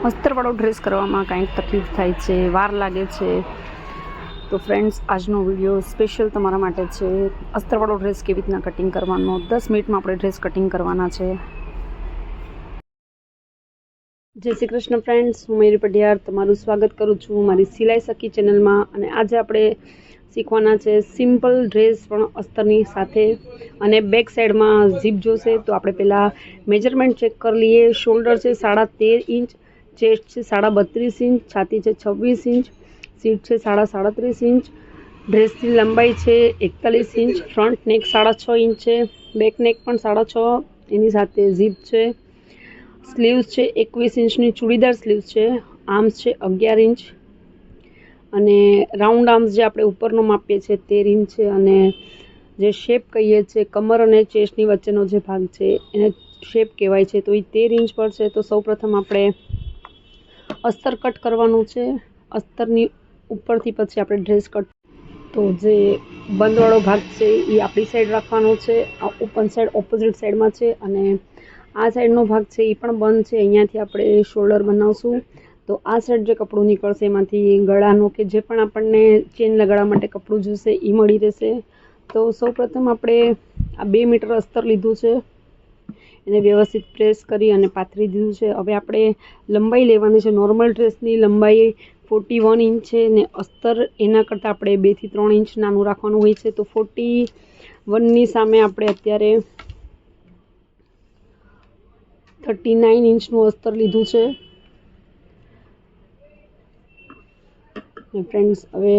અસ્તરવાળો dress કરવામાં કાંઈક તકલીફ થાય છે, વાર લાગે છે, તો ફ્રેન્ડ્સ આજનો વિડીયો સ્પેશિયલ તમારા માટે છે. અસ્તરવાળો ડ્રેસ કેવી રીતના કટિંગ કરવાનો, 10 મિનિટમાં આપણે ડ્રેસ કટિંગ કરવાના છે. જય શ્રી કૃષ્ણ ફ્રેન્ડ્સ, હું મેરી પઢિયાર તમારું સ્વાગત કરું છું મારી સિલાઈ સખી ચેનલમાં. અને આજે આપણે શીખવાના છે સિમ્પલ ડ્રેસ પણ અસ્તરની સાથે, અને બેક સાઈડમાં ઝીપ જોશે. તો આપણે પહેલાં મેજરમેન્ટ ચેક કરી લઈએ. શોલ્ડર છે 13.5 ઇંચ, ચેસ્ટ છે 32.5 ઇંચ, છાતી છે 26 ઇંચ, સીટ છે 37.5 ઇંચ, ડ્રેસની લંબાઈ છે 41 ઇંચ, ફ્રન્ટ નેક 6.5 ઇંચ છે, બેક નેક પણ 6.5, એની સાથે ઝીપ છે. સ્લીવ્સ છે 21 ઇંચની ચૂડીદાર સ્લીવ્સ છે, આર્મ્સ છે 11 ઇંચ, અને રાઉન્ડ આર્મ્સ જે આપણે ઉપરનો માપીએ છીએ 13 ઇંચ છે, અને જે શેપ કહીએ છીએ કમર અને ચેસ્ટની વચ્ચેનો જે ભાગ છે એને શેપ કહેવાય છે, તો એ 13 ઇંચ પર છે. તો સૌપ્રથમ આપણે અસ્તર કટ કરવાનું છે. અસ્તરની ઉપરથી પછી આપણે ડ્રેસ કટ, તો જે બંધવાળો ભાગ છે એ આપણી સાઈડ રાખવાનો છે, આ ઓપન સાઈડ ઓપોઝિટ સાઈડમાં છે, અને આ સાઈડનો ભાગ છે એ પણ બંધ છે. અહીંયાથી આપણે શોલ્ડર બનાવશું. તો આ સાઈડ જે કપડું નીકળશે એમાંથી ગળાનું કે જે પણ આપણને ચેન લગાડવા માટે કપડું જોઈશે એ મળી રહેશે. તો સૌપ્રથમ આપણે આ 2 મીટર અસ્તર લીધું છે, એને વ્યવસ્થિત પ્રેસ કરી અને પાથરી દીધું છે. હવે આપણે લંબાઈ લેવાની છે. નોર્મલ ડ્રેસની લંબાઈ 41 ઇંચ છે, ને અસ્તર એના કરતાં આપણે 2 થી 3 ઇંચ નાનું રાખવાનું હોય છે. તો 41ની સામે આપણે અત્યારે 39 ઇંચનું અસ્તર લીધું છે. ફ્રેન્ડ્સ, હવે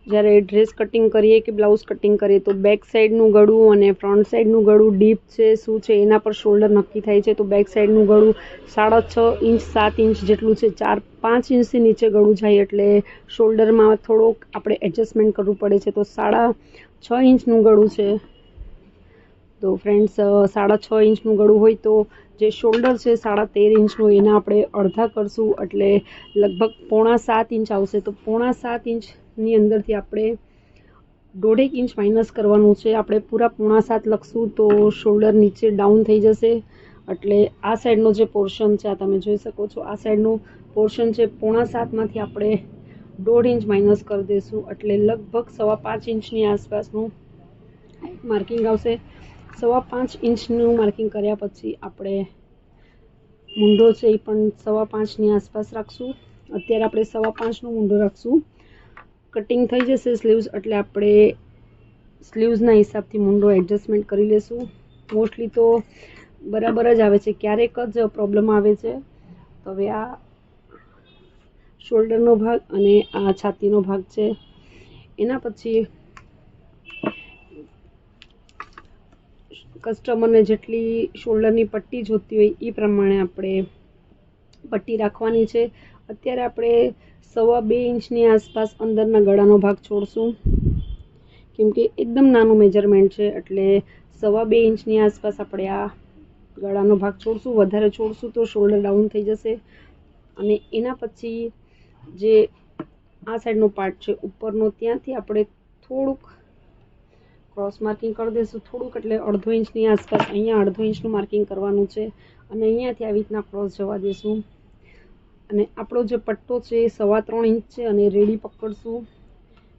જ્યારે ડ્રેસ કટિંગ કરીએ કે બ્લાઉઝ કટિંગ કરીએ તો બેક સાઈડનું ગળું અને ફ્રન્ટ સાઈડનું ગળું ડીપ છે શું છે એના પર શોલ્ડર નક્કી થાય છે. તો બેક સાઈડનું ગળું 6.5 ઇંચ 7 ઇંચ જેટલું છે. 4-5 ઇંચથી નીચે ગળું જાય એટલે શોલ્ડરમાં થોડોક આપણે એડજસ્ટમેન્ટ કરવું પડે છે. તો 6.5 ઇંચનું ગળું છે. તો ફ્રેન્ડ્સ, 6.5 ઇંચનું ગળું હોય તો જે શોલ્ડર છે 13.5 ઇંચનું, એના આપણે અડધા કરશું એટલે લગભગ 6.25 ઇંચ આવશે. તો 6.25 ઇંચની અંદરથી આપણે 1.5 ઇંચ માઇનસ કરવાનું છે. આપણે પૂરા 6.25 લખશું તો શોલ્ડર નીચે ડાઉન થઈ જશે. એટલે આ સાઈડનો જે પોર્શન છે, આ તમે જોઈ શકો છો, આ સાઈડનું પોર્શન છે 6.25માંથી આપણે 1.5 ઇંચ માઇનસ કરી દઈશું. એટલે લગભગ 5.25 ઇંચની આસપાસનું માર્કિંગ આવશે. 5.25 ઇંચનું માર્કિંગ કર્યા પછી આપણે મૂંઢો છે એ પણ 5.25ની આસપાસ રાખશું. અત્યારે આપણે 5.25નો મૂંઢો રાખશું. કટિંગ થઈ જશે સ્લીવ્સ એટલે આપણે સ્લીવ્સના હિસાબથી મૂંઢો એડજસ્ટમેન્ટ કરી લેશું. મોસ્ટલી તો બરાબર જ આવે છે, ક્યારેક જ પ્રોબ્લેમ આવે છે. તો હવે આ શોલ્ડરનો ભાગ અને આ છાતીનો ભાગ છે. એના પછી કસ્ટમરને જેટલી શોલ્ડરની પટ્ટી જોતી હોય એ પ્રમાણે આપણે પટ્ટી રાખવાની છે. અત્યારે આપણે 2.25 ઇંચની આસપાસ અંદરના ગળાનો ભાગ છોડશું, કેમકે એકદમ નાનું મેજરમેન્ટ છે. એટલે 2.25 ઇંચની આસપાસ આપણે આ ગળાનો ભાગ છોડશું. વધારે છોડશું તો શોલ્ડર ડાઉન થઈ જશે. અને એના પછી જે આ સાઈડનો પાર્ટ છે ઉપરનો, ત્યાંથી આપણે થોડુંક ક્રોસ માર્કિંગ કરી દઈશું. થોડુંક એટલે 1/2 ઇંચની આસપાસ, અહીંયા 1/2 ઇંચનું માર્કિંગ કરવાનું છે, અને અહીંયાથી આવી રીતના ક્રોસ જવા દઈશું. અને આપણો જે પટ્ટો છે એ 3.25 ઇંચ છે, અને રેડી પકડશું.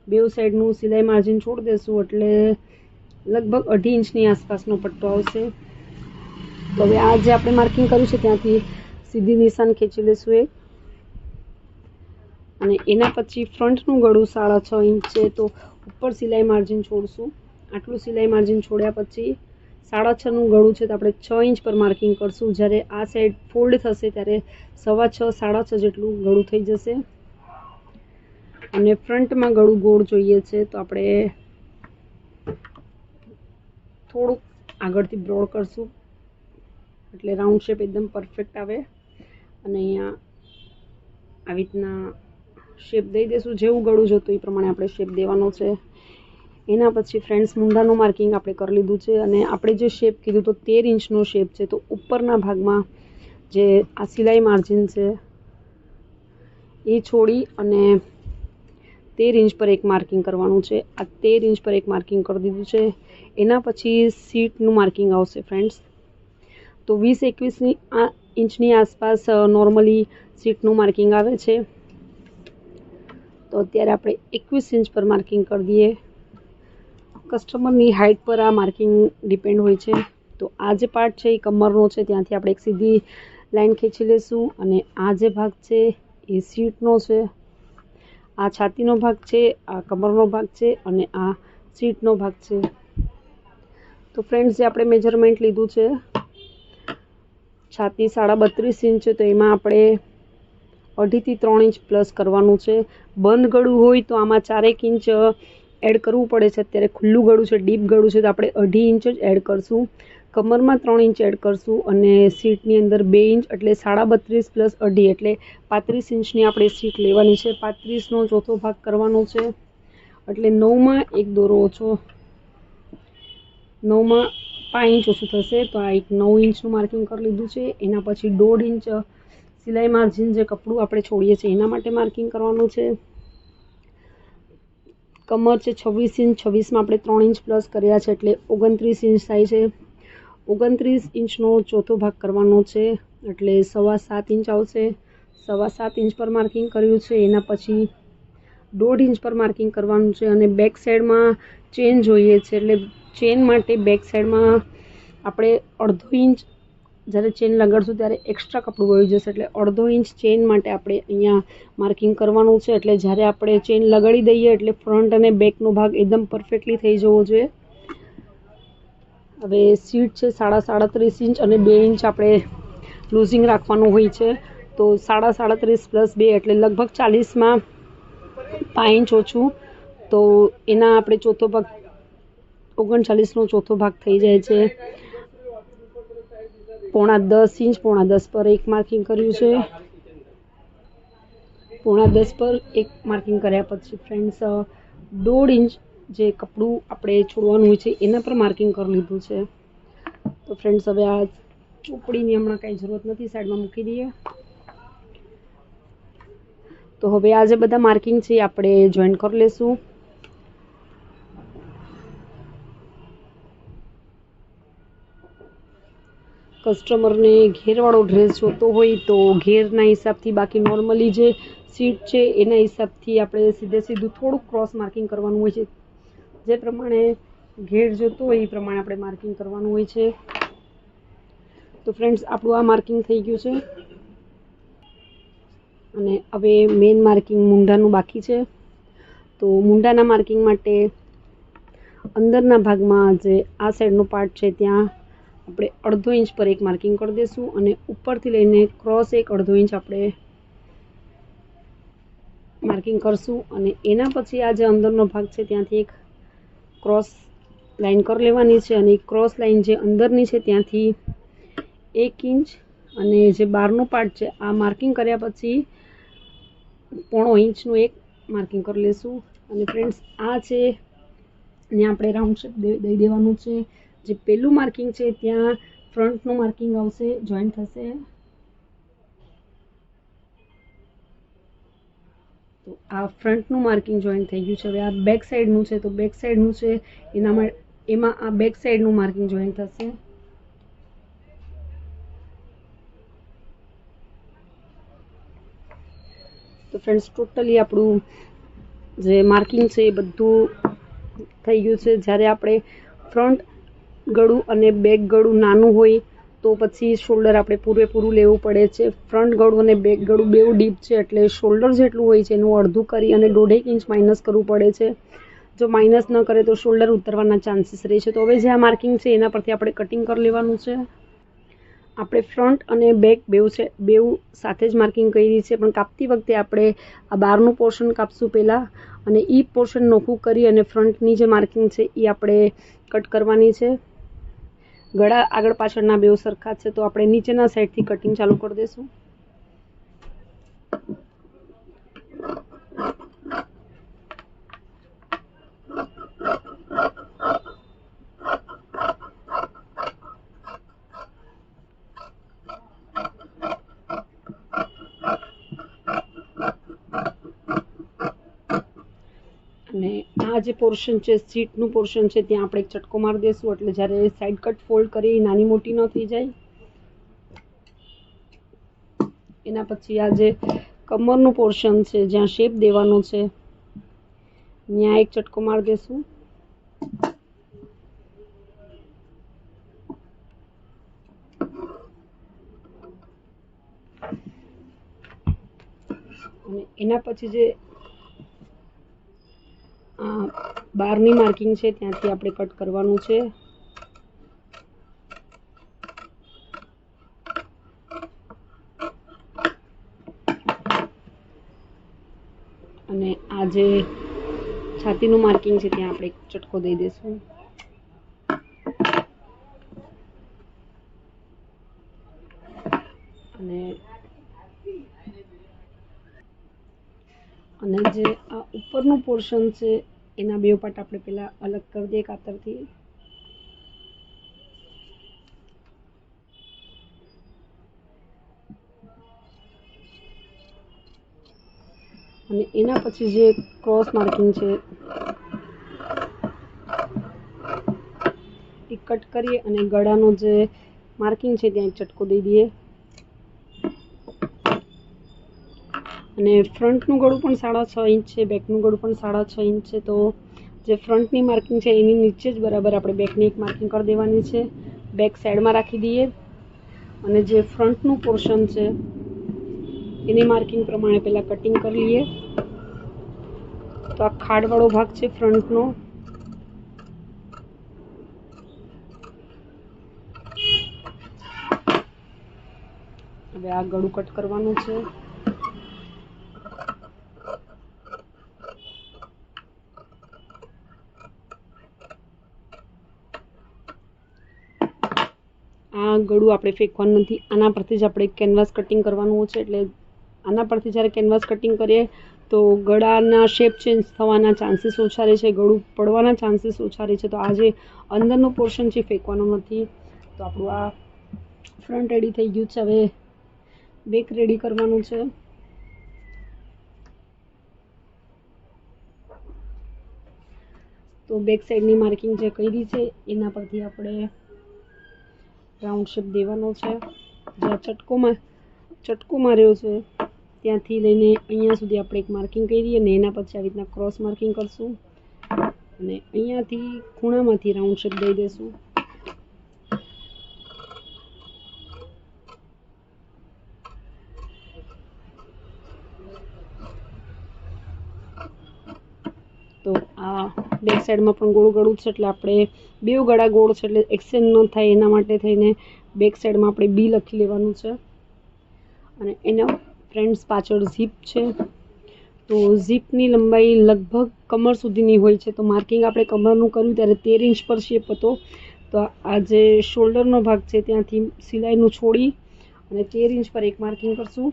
બેઉ સાઈડનું સિલાઈ માર્જિન છોડી દઈશું એટલે લગભગ 2.5 ઇંચની આસપાસનો પટ્ટો આવશે. તો હવે આ જે આપણે માર્કિંગ કર્યું છે ત્યાંથી સીધી નિશાન ખેંચી લઈશું એક, અને એના પછી ફ્રન્ટનું ગળું 6.5 ઇંચ છે, તો ઉપર સિલાઈ માર્જિન છોડશું. આટલું સિલાઈ માર્જિન છોડ્યા પછી 6.5નું ગળું છે તો આપણે 6 ઇંચ પર માર્કિંગ કરશું. જ્યારે આ સાઈડ ફોલ્ડ થશે ત્યારે 6.25 6.5 જેટલું ગળું થઈ જશે. અને ફ્રન્ટમાં ગળું ગોળ જોઈએ છે તો આપણે થોડુંક આગળથી બ્રોડ કરશું એટલે રાઉન્ડ શેપ એકદમ પરફેક્ટ આવે. અને અહીંયા આવી રીતના શેપ દઈ દઈશું. જેવું ગળું જોતું એ પ્રમાણે આપણે શેપ દેવાનો છે. એના પછી ફ્રેન્ડ્સ, મૂંઢાનું માર્કિંગ આપણે કરી લીધું છે, અને આપણે જે શેપ કીધું તો 13 ઇંચનો શેપ છે. તો ઉપરના ભાગમાં જે આ સિલાઈ માર્જિન છે એ છોડી અને 13 ઇંચ પર એક માર્કિંગ કરવાનું છે. આ 13 ઇંચ પર એક માર્કિંગ કરી દીધું છે. એના પછી સીટનું માર્કિંગ આવશે ફ્રેન્ડ્સ. તો 20-21ની આ ઇંચની આસપાસ નોર્મલી સીટનું માર્કિંગ આવે છે. તો અત્યારે આપણે 21 ઇંચ પર માર્કિંગ કરી દઈએ. કસ્ટમરની હાઇટ પર આ માર્કિંગ ડિપેન્ડ હોય છે. તો આ જે પાર્ટ છે એ કમરનો છે, ત્યાંથી આપણે એક સીધી લાઈન ખેંચી લેશું અને આ જે ભાગ છે એ સીટનો છે. આ છાતીનો ભાગ છે, આ કમરનો ભાગ છે અને આ સીટનો ભાગ છે. તો ફ્રેન્ડ્સ, જે આપણે મેજરમેન્ટ લીધું છે છાતી 32.5 ઇંચ છે, તો એમાં આપણે 2.5 થી 3 ઇંચ પ્લસ કરવાનું છે. બંધ ગળું હોય તો આમાં 4 ઇંચ એડ કરવું પડે છે. અત્યારે ખુલ્લું ગળું છે, ડીપ ગળું છે, તો આપણે 2.5 ઇંચ જ એડ કરશું. કમરમાં 3 ઇંચ એડ કરશું અને સીટની અંદર 2 ઇંચ એટલે 32.5 પ્લસ 2.5 એટલે 35 ઇંચની આપણે સીટ લેવાની છે. 35નો ચોથો ભાગ કરવાનો છે એટલે 9માં 1 દોરો ઓછો, 9માં 5 ઇંચ ઓછું થશે. તો આ એક 9 ઇંચનું માર્કિંગ કરી લીધું છે. એના પછી 1.5 ઇંચ સિલાઈ માર્જિન જે કપડું આપણે છોડીએ છીએ એના માટે માર્કિંગ કરવાનું છે. કમર છે 26 ઇંચ, 26માં આપણે 3 ઇંચ પ્લસ કર્યા છે એટલે 29 ઇંચ થાય છે. 29 ઇંચનો ચોથો ભાગ કરવાનો છે એટલે 7.25 ઇંચ આવશે. 7.25 ઇંચ પર માર્કિંગ કર્યું છે. એના પછી 1.5 ઇંચ પર માર્કિંગ કરવાનું છે અને બેક સાઈડમાં ચેન જોઈએ છે એટલે ચેન માટે બેક સાઈડમાં આપણે 1/2 ઇંચ જ્યારે ચેન લગાડશું ત્યારે એક્સ્ટ્રા કપડું વળી જશે એટલે 1/2 ઇંચ ચેન માટે આપણે અહીંયા માર્કિંગ કરવાનું છે. એટલે જ્યારે આપણે ચેન લગાડી દઈએ એટલે ફ્રન્ટ અને બેકનો ભાગ એકદમ પરફેક્ટલી થઈ જવો જોઈએ. હવે સીટ છે 37.5 ઇંચ અને 2 ઇંચ આપણે લૂઝિંગ રાખવાનું હોય છે. તો 37.5 પ્લસ 2 એટલે લગભગ 40માં 5 ઇંચ ઓછું. તો એના આપણે ચોથો ભાગ 39નો ચોથો ભાગ થઈ જાય છે. 9.5 ઇંચ 9.5 પર એક માર્કિંગ કર્યું છે. 9.5 પર એક માર્કિંગ કર્યા પછી ફ્રેન્ડ્સ 1.5 ઇંચ જે કપડું આપણે છોડવાનું હોય છે એના પર માર્કિંગ કરી લીધું છે. તો ફ્રેન્ડ્સ, હવે આ ચોપડીની હમણાં કાંઈ જરૂરત નથી, સાઈડમાં મૂકી દઈએ. તો હવે આ જે બધા માર્કિંગ છે એ આપણે જોઈન કરી લેશું. કસ્ટમરને ઘેરવાળો ડ્રેસ જોતો હોય તો ઘેરના હિસાબથી, બાકી નોર્મલી જે સીટ છે એના હિસાબથી આપણે સીધું થોડુંક ક્રોસ માર્કિંગ કરવાનું હોય છે. જે પ્રમાણે ઘેર જોતો હોય એ પ્રમાણે આપણે માર્કિંગ કરવાનું હોય છે. તો ફ્રેન્ડ્સ, આપણું આ માર્કિંગ થઈ ગયું છે અને હવે મેઇન માર્કિંગ મૂંઢાનું બાકી છે. તો મૂંઢાના માર્કિંગ માટે અંદરના ભાગમાં જે આ સાઈડનો પાર્ટ છે ત્યાં આપણે 1/2 ઇંચ પર એક માર્કિંગ કરી દઈશું અને ઉપરથી લઈને ક્રોસ એક 1/2 ઇંચ આપણે માર્કિંગ કરશું અને એના પછી આ જે અંદરનો ભાગ છે ત્યાંથી એક ક્રોસ લાઈન કરી લેવાની છે અને ક્રોસ લાઈન જે અંદરની છે ત્યાંથી 1 ઇંચ અને જે બહારનો પાર્ટ છે આ માર્કિંગ કર્યા પછી 0.5 ઇંચનું એક માર્કિંગ કરી લેશું. અને ફ્રેન્ડ્સ, આ છે ને આપણે રાઉન્ડ શેપ દઈ દેવાનું છે. જે પહેલું માર્કિંગ છે ત્યાં ફ્રન્ટનું માર્કિંગ આવશે, જોઈન્ટ થશે. તો આ ફ્રન્ટનું માર્કિંગ જોઈન્ટ થઈ ગયું છે. હવે આ બેક સાઈડનું છે, તો બેક સાઈડનું છે એમાં આ બેક સાઈડનું માર્કિંગ જોઈન્ટ થશે. તો ફ્રેન્ડ્સ, ટોટલી આપણું જે માર્કિંગ છે એ બધું થઈ ગયું છે. જ્યારે આપણે ફ્રન્ટ ગળું અને બેક ગળું નાનું હોય તો પછી શોલ્ડર આપણે પૂરેપૂરું લેવું પડે છે. ફ્રન્ટ ગળું અને બેક ગળું બેઉ ડીપ છે એટલે શોલ્ડર જેટલું હોય છે એનું અડધું કરી અને 1.5 ઇંચ માઇનસ કરવું પડે છે. જો માઇનસ ન કરે તો શોલ્ડર ઉતરવાના ચાન્સીસ રહે છે. તો હવે જે આ માર્કિંગ છે એના પરથી આપણે કટિંગ કરી લેવાનું છે. આપણે ફ્રન્ટ અને બેક બેઉ સાથે જ માર્કિંગ કરી છે, પણ કાપતી વખતે આપણે આ બહારનું પોર્શન કાપશું પહેલાં અને એ પોર્શન નોખું કરી અને ફ્રન્ટની જે માર્કિંગ છે એ આપણે કટ કરવાની છે. ગળા આગળ પાછળના બેઉ સરખા છે તો આપણે નીચેના સાઈડથી કટિંગ ચાલુ કરી દઈશું. અને આ જે પોર્શન છે સીટનું પોર્શન છે ત્યાં આપણે એક ચટકો મારી દઈશું એટલે જ્યારે સાઈડ કટ ફોલ્ડ કરી નાની મોટી ન થઈ જાય. એના પછી આ જે કમરનું પોર્શન છે જ્યાં શેપ દેવાનો છે ત્યાં એક ચટકો મારી દેશું. અને એના પછી જે બારની માર્કિંગ છે ત્યાંથી આપણે કટ કરવાનું છે. અને આ જે છાતીનું માર્કિંગ છે ત્યાં આપણે ચટકો દઈ દઈશું. અને જે આ ઉપરનું પોર્શન છે એના બે પાર્ટ આપણે પહેલા અલગ કરી દઈએ કાતરથી. અને એના પછી જે ક્રોસ માર્કિંગ છે એ કટ કરીએ અને ગળાનો જે માર્કિંગ છે ત્યાં એક ચટકો દઈ દઈએ. અને ફ્રન્ટનું ગળું પણ 6.5 ઇંચ છે, બેકનું ગળું પણ 6.5 ઇંચ છે. તો જે ફ્રન્ટની માર્કિંગ છે એની નીચે જ બરાબર આપણે બેકની એક માર્કિંગ કરી દેવાની છે. બેક સાઈડમાં રાખી દઈએ અને જે ફ્રન્ટનું પોર્શન છે એની માર્કિંગ પ્રમાણે પહેલાં કટિંગ કરી લઈએ. તો આ ખાડવાળો ભાગ છે ફ્રન્ટનો. હવે આ ગળું કટ કરવાનું છે. આ ગળું આપણે ફેંકવાનું નથી, આના પરથી જ આપણે કેનવાસ કટિંગ કરવાનું છે. એટલે આના પરથી જ્યારે કેનવાસ કટિંગ કરીએ તો ગળાના શેપ ચેન્જ થવાના ચાન્સીસ ઓછા રહે છે, ગળું પડવાના ચાન્સીસ ઓછા રહે છે. તો આ જે અંદરનું પોર્શન છે ફેંકવાનું નથી. તો આપણું આ ફ્રન્ટ રેડી થઈ ગયું છે. હવે બેક રેડી કરવાનું છે. તો બેક સાઈડની માર્કિંગ જે કરી છે એના પરથી આપણે રાઉન્ડ શેપ દેવાનો છે. જ્યાં ચટકો માર્યો છે ત્યાંથી લઈને અહીંયા સુધી આપણે એક માર્કિંગ કરીએ અને એના પછી આવી રીતના ક્રોસ માર્કિંગ કરશું અને અહીંયાથી ખૂણામાંથી રાઉન્ડ શેપ દઈ દઈશું. તો આ બેક સાઈડમાં પણ ગળું છે એટલે આપણે બે ગળા ગોળ છે એટલે એક્સચેન્જ ન થાય એના માટે થઈને બેક સાઈડમાં આપણે બી લખી લેવાનું છે. અને એના ફ્રેન્ડ્સ પાછળ ઝીપ છે. તો ઝીપની લંબાઈ લગભગ કમર સુધીની હોય છે. તો માર્કિંગ આપણે કમરનું કર્યું ત્યારે 13 ઇંચ પર શેપ હતો. તો આ જે શોલ્ડરનો ભાગ છે ત્યાંથી સિલાઈનું છોડી અને 13 ઇંચ પર એક માર્કિંગ કરશું.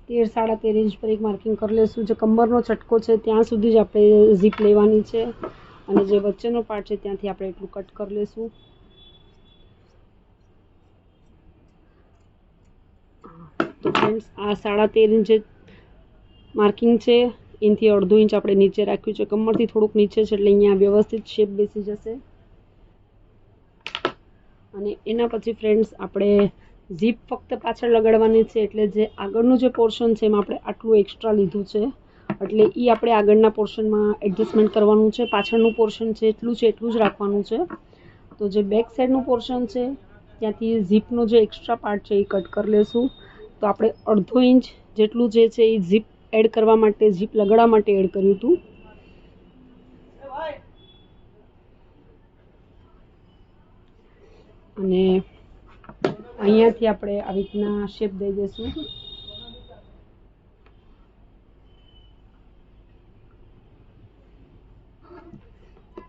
13-13.5 ઇંચ પર એક માર્કિંગ કરી લઈશું. જે કમરનો ચટકો છે ત્યાં સુધી જ આપણે ઝીપ લેવાની છે અને જે વચ્ચેનો પાર્ટ છે ત્યાંથી આપણે એટલું કટ કરી લઈશું. તો ફ્રેન્ડ્સ આ 13.5 ઇંચ માર્કિંગ છે, એનાથી અડધો ઇંચ આપણે નીચે રાખ્યું છે. કમરથી થોડુંક નીચે છે એટલે અહીંયા વ્યવસ્થિત શેપ બેસી જશે. અને એના પછી ફ્રેન્ડ્સ આપણે ઝીપ ફક્ત પાછળ લગાડવાની છે. એટલે જે આગળનું જે પોર્શન છે એમાં આપણે આટલું એક્સ્ટ્રા લીધું છે એટલે એ આપણે આગળના પોર્શનમાં એડજસ્ટમેન્ટ કરવાનું છે. પાછળનું પોર્શન છે એટલું જ રાખવાનું છે. તો જે બેક સાઈડનું પોર્શન છે ત્યાંથી ઝીપનો જે એક્સ્ટ્રા પાર્ટ છે એ કટ કરી લેશું. તો આપણે અડધો ઇંચ જેટલું જે છે એ ઝીપ એડ કરવા માટે, ઝીપ લગાડવા માટે એડ કર્યું હતું. અને અહીંયાથી આપણે આવી રીતના શેપ દઈ દઈશું.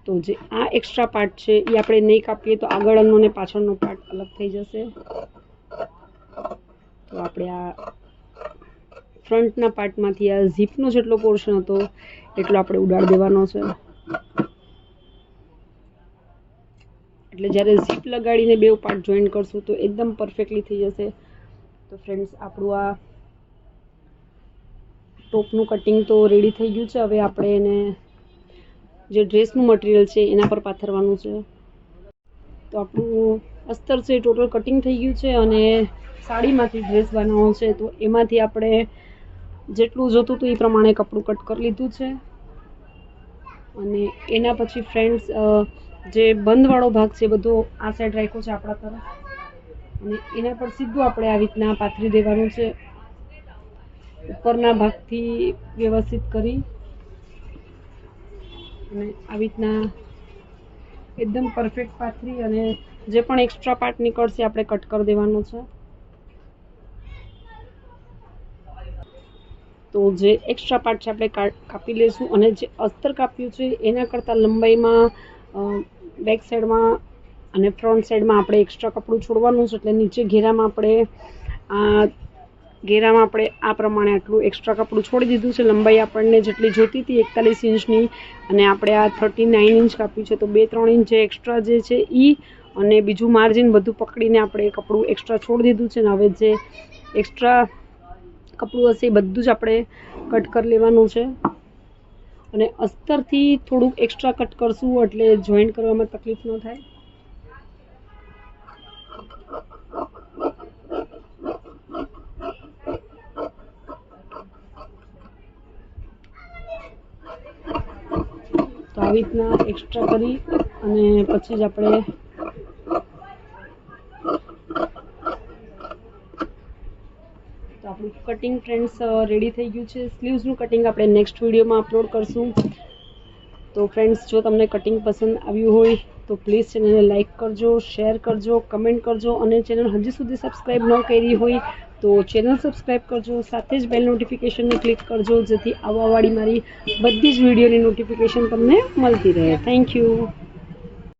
તો જે આ એક્સ્ટ્રા પાર્ટ છે એ આપણે નહીં કાપીએ તો આગળનો ને પાછળનો પાર્ટ અલગ થઈ જશે. તો આપણે આ ફ્રન્ટના પાર્ટમાંથી આ ઝીપનો જેટલો પોર્શન હતો એટલો આપણે ઉડાડી દેવાનો છે. એટલે જ્યારે ઝીપ લગાડીને બે પાર્ટ જોઈન કરશું તો એકદમ પરફેક્ટલી થઈ જશે. તો ફ્રેન્ડ્સ આપણું આ ટોપનું કટિંગ તો રેડી થઈ ગયું છે. હવે આપણે એને જે ડ્રેસનું મટીરિયલ છે એના પર પાથરવાનું છે. તો આપણું અસ્તર છે ટોટલ કટિંગ થઈ ગયું છે અને સાડીમાંથી ડ્રેસ બનાવવાનો છે, તો એમાંથી આપણે જેટલું જોતું હતું એ પ્રમાણે કપડું કટ કરી લીધું છે. અને એના પછી ફ્રેન્ડ્સ જે બંધવાળો ભાગ છે બધો આ સાઈડ રાખ્યો છે આપણા તરફ, અને એના પર સીધું આપણે આવી રીતના પાથરી દેવાનું છે. ઉપરના ભાગથી વ્યવસ્થિત કરી અને આવી રીતના એકદમ પરફેક્ટ પાથરી અને જે પણ એક્સ્ટ્રા પાર્ટ નીકળશે આપણે કટ કરી દેવાનો છે. તો જે એક્સ્ટ્રા પાર્ટ છે આપણે કાપી લઈશું, અને જે અસ્તર કાપ્યું છે એના કરતાં લંબાઈમાં બેક સાઈડમાં અને ફ્રન્ટ સાઈડમાં આપણે એક્સ્ટ્રા કપડું છોડવાનું છે. એટલે નીચે ઘેરામાં આપણે આ પ્રમાણે આટલું એક્સ્ટ્રા કપડું છોડી દીધું છે. લંબાઈ આપણને જેટલી જોતી હતી 41 ઇંચની, અને આપણે આ 39 ઇંચ કાપ્યું છે. તો 2-3 ઇંચ જે એક્સ્ટ્રા જે છે અને બીજું માર્જિન બધું પકડીને આપણે કપડું એક્સ્ટ્રા છોડી દીધું છે. અને હવે જે એક્સ્ટ્રા કપડું હશે એ બધું જ આપણે કટ કરી લેવાનું છે. અને અસ્તરથી થોડુંક એક્સ્ટ્રા કટ કરશું એટલે જોઈન્ટ કરવામાં તકલીફ ન થાય. તો આવી રીતના એક્સ્ટ્રા કરી અને પછી જ આપણે તો આપણું કટિંગ ફ્રેન્ડ્સ રેડી થઈ ગયું છે. સ્લીવ્સનું કટિંગ આપણે નેક્સ્ટ વિડીયોમાં અપલોડ કરશું. તો ફ્રેન્ડ્સ, જો તમને કટિંગ પસંદ આવ્યું હોય તો પ્લીઝ ચેનલને લાઇક કરજો, શેર કરજો, કમેન્ટ કરજો, અને ચેનલ હજી સુધી સબસ્ક્રાઈબ ન કરી હોય તો ચેનલ સબસ્ક્રાઈબ કરજો. સાથે જ બેલ નોટિફિકેશનને ક્લિક કરજો, જેથી આવવાવાળી મારી બધી જ વિડીયોની નોટિફિકેશન તમને મળતી રહે. Thank you.